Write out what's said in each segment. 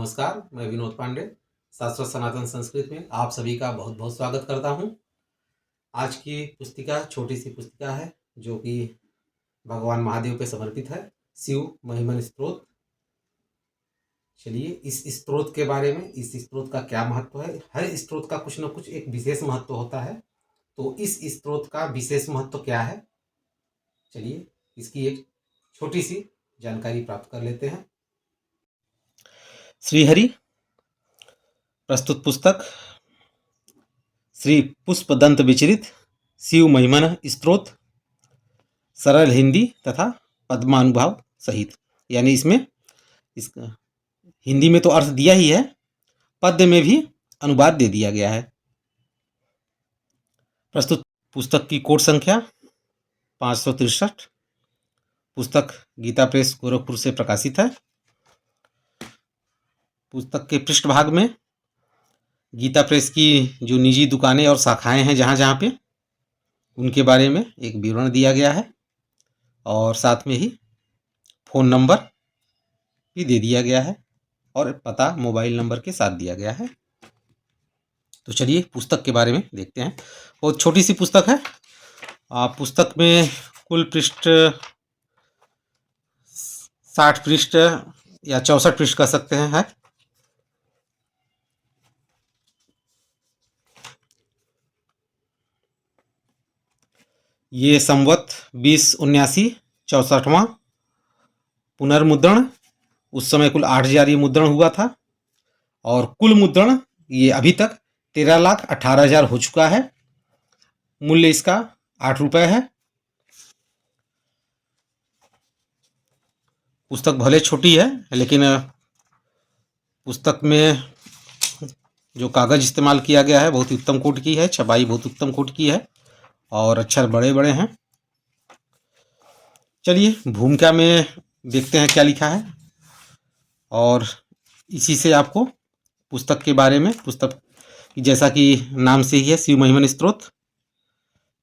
नमस्कार, मैं विनोद पांडे शाश्वत सनातन संस्कृत में आप सभी का बहुत बहुत स्वागत करता हूं। आज की पुस्तिका छोटी सी पुस्तिका है जो कि भगवान महादेव पे समर्पित है, शिव महिमन स्तोत्र। चलिए इस स्तोत्र के बारे में, इस स्तोत्र का क्या महत्व है। हर स्तोत्र का कुछ न कुछ एक विशेष महत्व होता है, तो इस स्तोत्र का विशेष महत्व क्या है, चलिए इसकी एक छोटी सी जानकारी प्राप्त कर लेते हैं। श्रीहरि प्रस्तुत पुस्तक श्री पुष्पदंत विचरित शिव महिमन स्तोत्र, सरल हिंदी तथा पद्मानुभाव सहित। यानी इसमें इसका हिंदी में तो अर्थ दिया ही है, पद्य में भी अनुवाद दे दिया गया है। प्रस्तुत पुस्तक की कोड संख्या 563। पुस्तक गीता प्रेस गोरखपुर से प्रकाशित है। पुस्तक के पृष्ठभाग में गीता प्रेस की जो निजी दुकानें और शाखाएं हैं जहाँ जहाँ पे, उनके बारे में एक विवरण दिया गया है और साथ में ही फ़ोन नंबर भी दे दिया गया है और पता मोबाइल नंबर के साथ दिया गया है। तो चलिए पुस्तक के बारे में देखते हैं। बहुत छोटी सी पुस्तक है। पुस्तक में कुल पृष्ठ 60 पृष्ठ या 64 पृष्ठ कह सकते हैं है। ये संवत 2079 64वां पुनर्मुद्रण। उस समय कुल 8,000 ये मुद्रण हुआ था और कुल मुद्रण ये अभी तक 13,18,000 हो चुका है। मूल्य इसका 8 रुपये है। पुस्तक भले छोटी है लेकिन पुस्तक में जो कागज़ इस्तेमाल किया गया है बहुत ही उत्तम कोटि की है, छपाई बहुत उत्तम कोटि की है और अक्षर बड़े बड़े हैं। चलिए भूमिका में देखते हैं क्या लिखा है और इसी से आपको पुस्तक के बारे में, पुस्तक की जैसा कि नाम से ही है शिव महिमन स्तोत्र,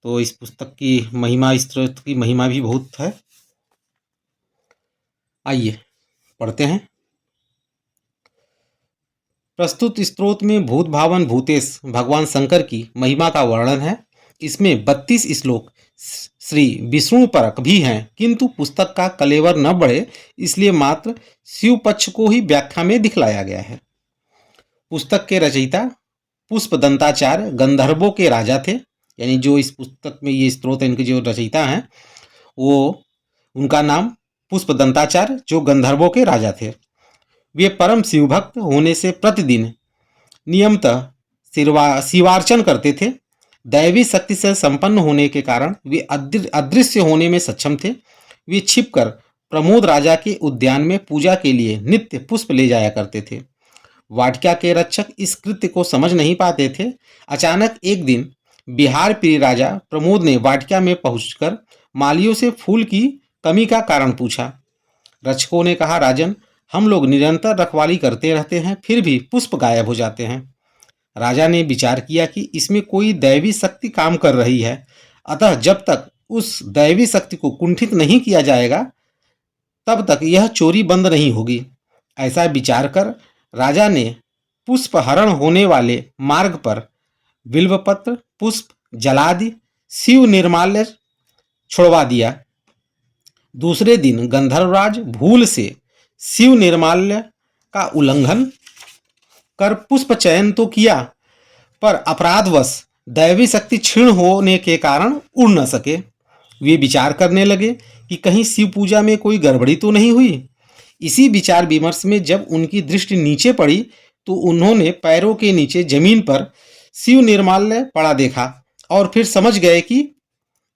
तो इस पुस्तक की महिमा, स्तोत्र की महिमा भी बहुत है। आइए पढ़ते हैं। प्रस्तुत स्तोत्र में भूत भावन भूतेश भगवान शंकर की महिमा का वर्णन है। इसमें 32 श्लोक श्री विष्णु परक भी हैं, किंतु पुस्तक का कलेवर न बढ़े इसलिए मात्र शिव पक्ष को ही व्याख्या में दिखलाया गया है। पुस्तक के रचयिता पुष्पदंताचार्य गंधर्वों के राजा थे। यानी जो इस पुस्तक में ये स्तोत्र इनके जो रचयिता हैं वो, उनका नाम पुष्पदंताचार्य जो गंधर्वों के राजा थे। वे परम शिवभक्त होने से प्रतिदिन नियमतः शिवार्चन करते थे। दैवी शक्ति से संपन्न होने के कारण वे अदृश्य होने में सक्षम थे। वे छिपकर प्रमोद राजा के उद्यान में पूजा के लिए नित्य पुष्प ले जाया करते थे। वाटिका के रक्षक इस कृत्य को समझ नहीं पाते थे। अचानक एक दिन बिहार प्रिय राजा प्रमोद ने वाटिका में पहुंचकर मालियों से फूल की कमी का कारण पूछा। रक्षकों ने कहा, राजन, हम लोग निरंतर रखवाली करते रहते हैं, फिर भी पुष्प गायब हो जाते हैं। राजा ने विचार किया कि इसमें कोई दैवी शक्ति काम कर रही है, अतः जब तक उस दैवी शक्ति को कुंठित नहीं किया जाएगा तब तक यह चोरी बंद नहीं होगी। ऐसा विचार कर राजा ने पुष्पहरण होने वाले मार्ग पर बिल्वपत्र, पुष्प, जलादि, शिव निर्माल्य छोड़वा दिया। दूसरे दिन गंधर्वराज भूल से शिव निर्माल्य का उल्लंघन कर पुष्प चयन तो किया, पर अपराधवश दैवी शक्ति क्षीण होने के कारण उड़ न सके। वे विचार करने लगे कि कहीं शिव पूजा में कोई गड़बड़ी तो नहीं हुई। इसी विचार विमर्श में जब उनकी दृष्टि नीचे पड़ी तो उन्होंने पैरों के नीचे जमीन पर शिव निर्माल्य पड़ा देखा और फिर समझ गए कि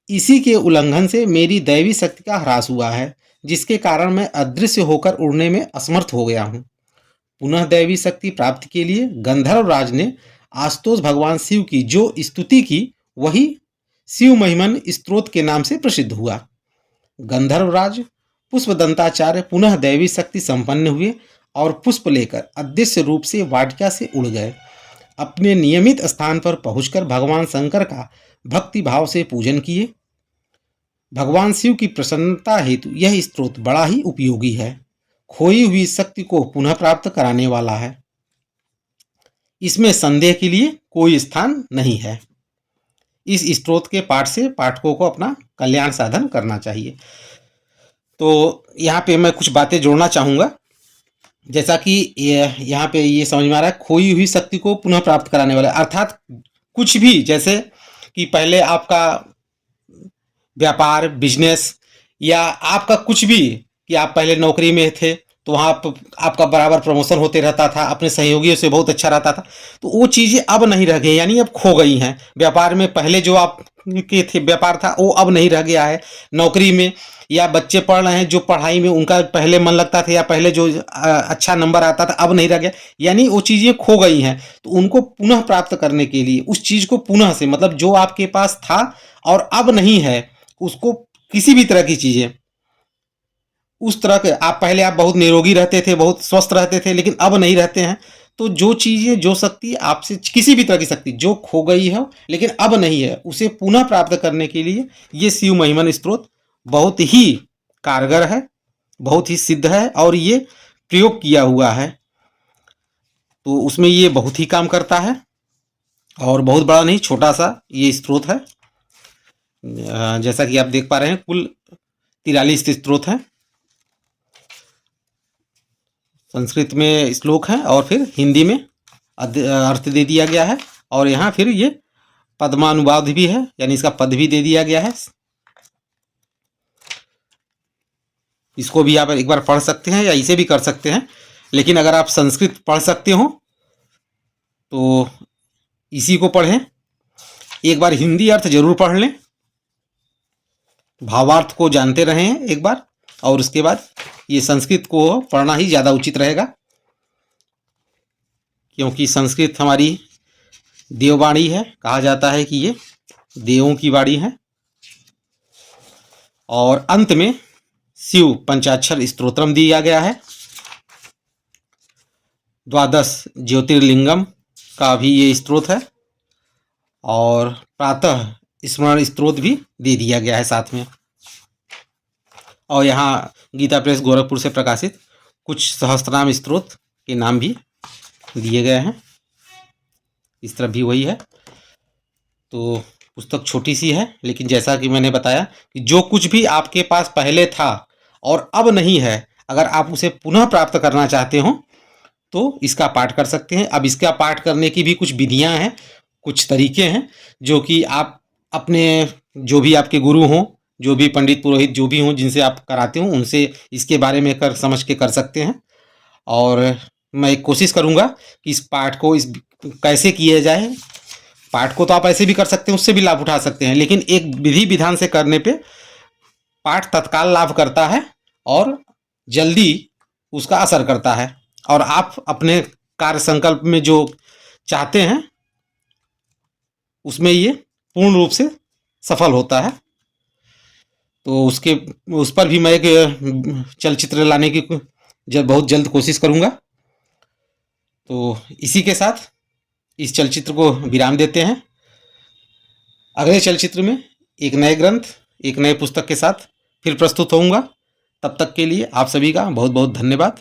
इसी के उल्लंघन से मेरी दैवी शक्ति का ह्रास हुआ है, जिसके कारण मैं अदृश्य होकर उड़ने में असमर्थ हो गया हूँ। पुनः दैवी शक्ति प्राप्ति के लिए गंधर्वराज ने आशुतोष भगवान शिव की जो स्तुति की वही शिव महिमन स्तोत्र के नाम से प्रसिद्ध हुआ। गंधर्वराज पुष्पदंताचार्य पुनः दैवी शक्ति संपन्न हुए और पुष्प लेकर अदृश्य रूप से वाटिका से उड़ गए। अपने नियमित स्थान पर पहुंचकर भगवान शंकर का भक्ति भाव से पूजन किए। भगवान शिव की प्रसन्नता हेतु यह स्तोत्र बड़ा ही उपयोगी है। खोई हुई शक्ति को पुनः प्राप्त कराने वाला है। इसमें संदेह के लिए कोई स्थान नहीं है। इस स्तोत्र के पाठ से पाठकों को अपना कल्याण साधन करना चाहिए। तो यहाँ पे मैं कुछ बातें जोड़ना चाहूँगा, जैसा कि यहाँ पे ये समझ में आ रहा है, खोई हुई शक्ति को पुनः प्राप्त कराने वाला, अर्थात कुछ भी, जैसे कि पहले आपका व्यापार, बिजनेस, या आपका कुछ भी, कि आप पहले नौकरी में थे तो वहाँ आपका बराबर प्रमोशन होते रहता था, अपने सहयोगियों से बहुत अच्छा रहता था, तो वो चीज़ें अब नहीं रह गई, यानी अब खो गई हैं। व्यापार में पहले जो आप के थे व्यापार था वो अब नहीं रह गया है। नौकरी में, या बच्चे पढ़ रहे हैं जो पढ़ाई में उनका पहले मन लगता था, या पहले जो अच्छा नंबर आता था, अब नहीं रह गया, यानी वो चीज़ें खो गई हैं। तो उनको पुनः प्राप्त करने के लिए उस चीज़ को पुनः से, मतलब जो आपके पास था और अब नहीं है, उसको किसी भी तरह की चीज़ें, उस तरह के आप बहुत निरोगी रहते थे, बहुत स्वस्थ रहते थे, लेकिन अब नहीं रहते हैं। तो जो चीज़ें, जो शक्ति आपसे, किसी भी तरह की शक्ति जो खो गई है लेकिन अब नहीं है, उसे पुनः प्राप्त करने के लिए ये शिव महिमन स्तोत्र बहुत ही कारगर है, बहुत ही सिद्ध है, और ये प्रयोग किया हुआ है। तो उसमें ये बहुत ही काम करता है, और बहुत बड़ा नहीं, छोटा सा ये स्तोत्र है। जैसा कि आप देख पा रहे हैं, कुल 43 स्तोत्र हैं। संस्कृत में श्लोक है और फिर हिंदी में अर्थ दे दिया गया है, और यहाँ फिर ये पद्मानुवाद भी है, यानी इसका पद भी दे दिया गया है। इसको भी आप एक बार पढ़ सकते हैं या इसे भी कर सकते हैं, लेकिन अगर आप संस्कृत पढ़ सकते हो तो इसी को पढ़ें। एक बार हिंदी अर्थ जरूर पढ़ लें, भावार्थ को जानते रहें एक बार, और उसके बाद ये संस्कृत को पढ़ना ही ज़्यादा उचित रहेगा, क्योंकि संस्कृत हमारी देववाणी है। कहा जाता है कि ये देवों की वाणी है। और अंत में शिव पंचाक्षर स्तोत्रम दिया गया है। 12 ज्योतिर्लिंगम का भी ये स्तोत्र है, और प्रातः स्मरण स्तोत्र भी दे दिया गया है साथ में। और यहाँ गीता प्रेस गोरखपुर से प्रकाशित कुछ सहस्त्रनाम स्तोत्र के नाम भी दिए गए हैं। इस तरफ भी वही है। तो पुस्तक छोटी सी है, लेकिन जैसा कि मैंने बताया कि जो कुछ भी आपके पास पहले था और अब नहीं है, अगर आप उसे पुनः प्राप्त करना चाहते हो तो इसका पाठ कर सकते हैं। अब इसका पाठ करने की भी कुछ विधियां हैं, कुछ तरीके हैं, जो कि आप अपने, जो भी आपके गुरु हों, जो भी पंडित पुरोहित जो भी हों जिनसे आप कराते हो, उनसे इसके बारे में समझ के कर सकते हैं। और मैं कोशिश करूँगा कि इस पाठ को कैसे किया जाए। पाठ को तो आप ऐसे भी कर सकते हैं, उससे भी लाभ उठा सकते हैं, लेकिन एक विधि विधान से करने पे पाठ तत्काल लाभ करता है और जल्दी उसका असर करता है, और आप अपने कार्य संकल्प में जो चाहते हैं उसमें ये पूर्ण रूप से सफल होता है। तो उस पर भी मैं एक चलचित्र लाने की बहुत जल्द कोशिश करूँगा। तो इसी के साथ इस चलचित्र को विराम देते हैं। अगले चलचित्र में एक नए ग्रंथ, एक नए पुस्तक के साथ फिर प्रस्तुत होऊंगा। तब तक के लिए आप सभी का बहुत बहुत धन्यवाद।